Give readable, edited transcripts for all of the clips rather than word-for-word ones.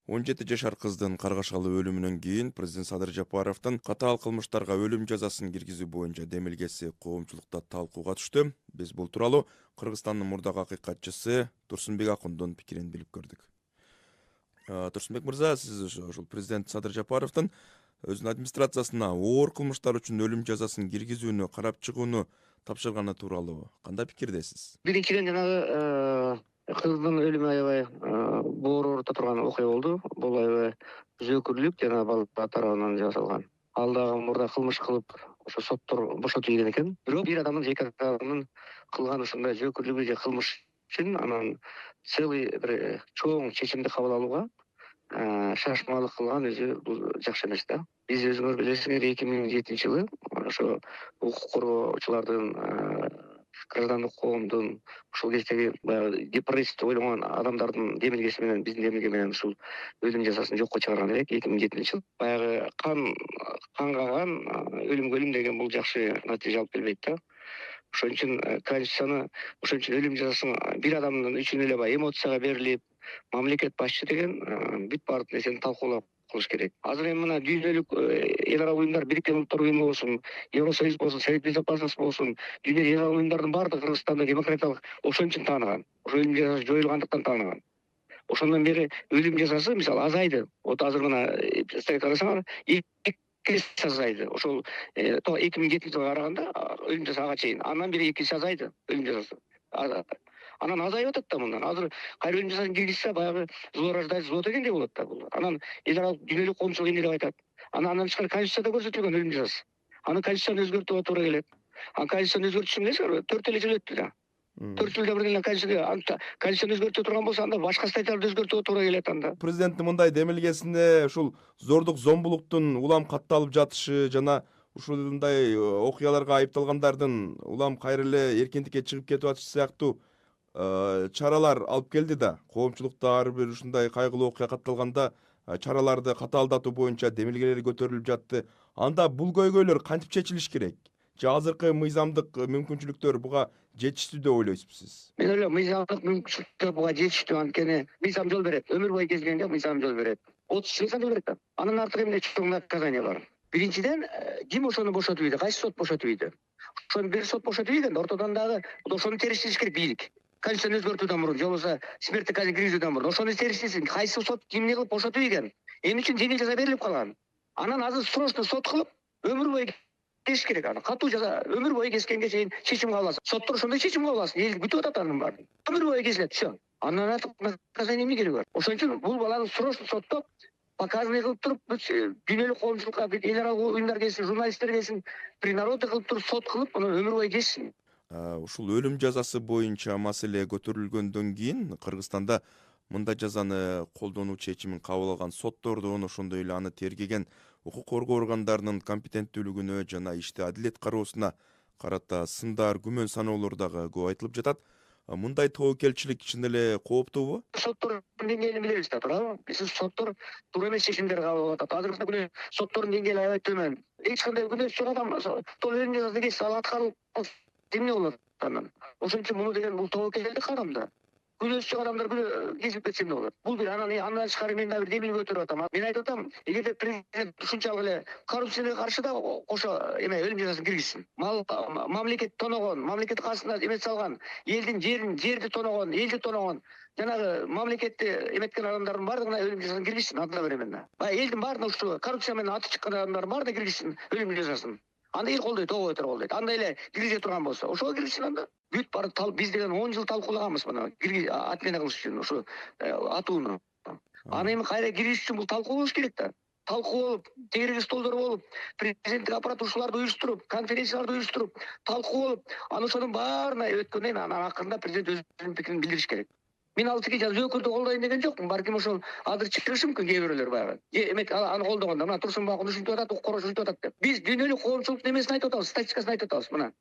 17 жашар кыздын каргашалы өлүмүнөн кийин президент Садыр Жапаровдун катаал кылмыштарга өлүм жазасын киргизүү боюнча демилгеси коомчулукта талкууга түштү. Биз бул тууралуу Кыргызстандын мурдагы акыйкатчысы Турсунбек Акундун пикирин билип көрдүк. Турсунбек мырза, сиз ушул президент Садыр Жапаровдун өзүнүн администрациясына оор кылмыштар үчүн өлүм жазасын киргизүүнү карап чыгууну тапшырганы тууралуу кандай пикирдесиз? Биринчиден жанагы кыздын өлүмү аябай боор оорута турган окуя болду. Бул аябай зөөкүрлүк жана бала тарабынан жасалган. Ал дагы мурда кылмыш кылып, ошо соттор бошотуп ийген экен. Бирок бир адамдын жеке адамдын кылган ушундай зөөкүрлүгү же кылмыш үчүн анан целый бир чоң чечимди кабыл алууга шашмалык кылган өзү бул жакшы эмес да. Биз өзүңөр билесиңер 2007-жылы ошо укук коргоочулардын граждандык коомдун ушул кездеги баягы депрессия ойлогон адамдардын демилгеси менен биздин демилге менен ушул өлүм жазасын жокко чыгарган элек 2007-жылы. Баягы кангаган өлүмгө өлүм деген бул жакшы натыйжа алып келбейт да. Ошон үчүн конституцияны ошон үчүн өлүм жазасын бир адамдын үчүн эле баягы эмоцияга берилип, мамлекет башчы деген бүт баардык нерсени талкуулап кылыш керек. Азыр эми мына дүйнөлүк эл аралык уюмдар, Бириккен Улуттар уюму болсун, Евросоюз болсун, Совет Безопасности болсун, дүйнөлүк эл аралык уюмдардын баардыгы Кыргызстанды демократиялык ошон үчүн тааныган. Ошо өлүм жазасы жоюлгандыктан тааныган. Ошондон бери өлүм жазасы мисалы азайды. Вот азыр мына карасаңар 2 эсе азайды. Ошол 2007-жылга караганда өлүм жазасы ага чейин. Андан бери 2 эсе азайды өлүм жазасы. Анан азайып атат да мындан. Азыр кайра өлүм жазасын киргизсе баягы зло рождается зло дегендей болот да бул. Анан эл аралык дүйнөлүк коомчулук эмне деп айтат? Анан тышкары конституцияда көрсөтүлгөн өлүм жазасы. Аны конституцияны өзгөртүүгө туура келет. Конституцияны өзгөртүш билесиңерби? 4 жыл өттү да. 4 жылда бир эле конституцияны өзгөртө турган болсо анда башка статьяларды өзгөртүүгө туура келет анда. Президенттин мындай демилгесине ушул зордук зомбулуктун улам катталып жатышы жана ушундай окуяларга айыпталгандардын улам кайра эле эркиндикке чыгып кетип атышы сыяктуу чаралар алып келди да. Коомчулукта ар бир ушундай кайгылуу окуя катталганда чараларды катаалдатуу боюнча демилгелер көтөрүлүп жатты. Анда бул көйгөйлөр кантип чечилиш керек? Же азыркы мыйзамдык мүмкүнчүлүктөр буга жетиштүү деп ойлойсузбу сиз? Мен ойлойм, мыйзамдык мүмкүнчүлүктөр буга жетиштүү, анткени мыйзам жол берет. Өмүр бою кезгенде мыйзам жол берет. 30 жылга жол берет да. Андан артык эмне чоң наказание бар. Биринчиден, ким ошону бошотуп ийди? Кайсы сот бошотуп ийди? Ошону бир сот бошотуп ийгенде ортодон дагы ошону териштириш керек бийлик. Конституцияны өзгөртүүдөн мурун, же болбосо смертный казнь киргизүүдөн мурун ошону териштирсин. Кайсы сот кимди кылып бошотуп ийген? Эмне үчүн жеңил жаза берилип калган? Анан азыр срочно сот кылып өмүр бою кесиш керек аны. Катуу жаза өмүр бою кескенге чейин чечим кабыл алсын. Соттор ошондой чечим кабыл алсын. Эл күтүп атат анын баарын. Өмүр бою кезилет, всё. Андан артык наказание эмне кереги бар? Ошон үчүн бул баланы срочно соттоп, показанный кылып туруп, дүйнөлүк коомчулукка, эл аралык уюмдар келсин, журналисттер келсин, принародный кылып туруп сот кылып, муну өмүр бою кесsin. Ушул өлүм жазасы боюнча маселе көтөрүлгөндөн кийин Кыргызстанда мындай жазаны колдонуу чечимин кабыл алган соттордун, ошондой эле аны тергеген укук коргоо органдарынын компетенттүүлүгүнө жана ишти адилет кароосуна карата сындар, күмөн саноолор дагы көп айтылып жатат. Мындай тобокелчилик чын эле кооптуубу? Соттордун деңгээлин билебиз да, туурабы? Биз соттор туура эмес чечимдер кабыл алып атат. Азыркы күнү соттордун деңгээли аябай төмөн. Эч кандай күнөөсү жок адам өлүм жазасы кессе, ал аткарылып эмне болот анан? Ошон үчүн муну деген бул тобокелдик кадам да. Күнөөсү жок адамдар кесип кетсе эмне болот? Бул бир андан тышкары мен дагы бир демилге көтөрүп атам. Мен айтып атам, эгерде президент ушунчалык эле коррупцияга каршы да кошо өлүм жазасын киргизсин. Мамлекет тоногон, мамлекет кассасына эме салган, элдин жерди тоногон, элди тоногон, жанагы мамлекетти эметкен адамдардын баардыгына өлүм жазасын киргизсин одновременно. Баягы элдин баарына ушул коррупция менен аты чыккан адамдардын баарына киргизсин өлүм жазасын. Анда эл колдойт, ого бетер колдойт. Андай эле киргизе турган болсо, ошого киргизсин анда. Бүт бар биз деген 10 жыл талкуулаганбыз мына отмена кылыш үчүн ушу атууну. Аны эми кайра киргизиш үчүн бул талкуу болуш керек да. Талкуу болуп, тегереги столдор болуп, президенттик аппарат ушуларды уюштуруп, конференцияларды уюштуруп, талкуу болуп, анан ошонун баарына өткөндөн кийин анан акырында президент өзүнүн пикирин билдириш керек. Мен ал тиги зөөкүрдү колдойм деген жокмун. Балким ошол азыр чыгышы мүмкүн кээ бирөөлөр баягы. Эмек аны колдогондо мына Турсунбек Акун ушинтип атат, укук коргоочу ушинтип атат деп. Биз дүйнөлүк коомчулуктун эмесин айтып атабыз, статистикасын айтып атабыз мына.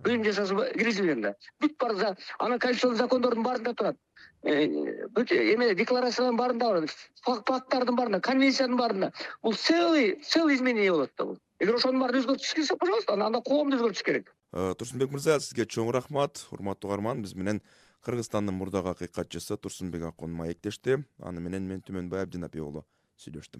Өлүм жазасы киргизилгенде. Бүт бар анан конституциялык закондордун баарында турат. Бүт эме декларациянын баарында бар. Факттардын баарында, конвенциянын баарында. Бул целый изменение болот да бул. Эгер ошонун баарын өзгөртүш келсе, пожалуйста, анда коомду өзгөртүш керек. Турсунбек мырза, сизге чоң рахмат. Урматтуу угарман, биз менен Кыргызстандын мурдагы акыйкатчысы Турсунбек Акун маектешти. Аны менен мен Түмөнбай Абдинапи уулу сүйлөштүм.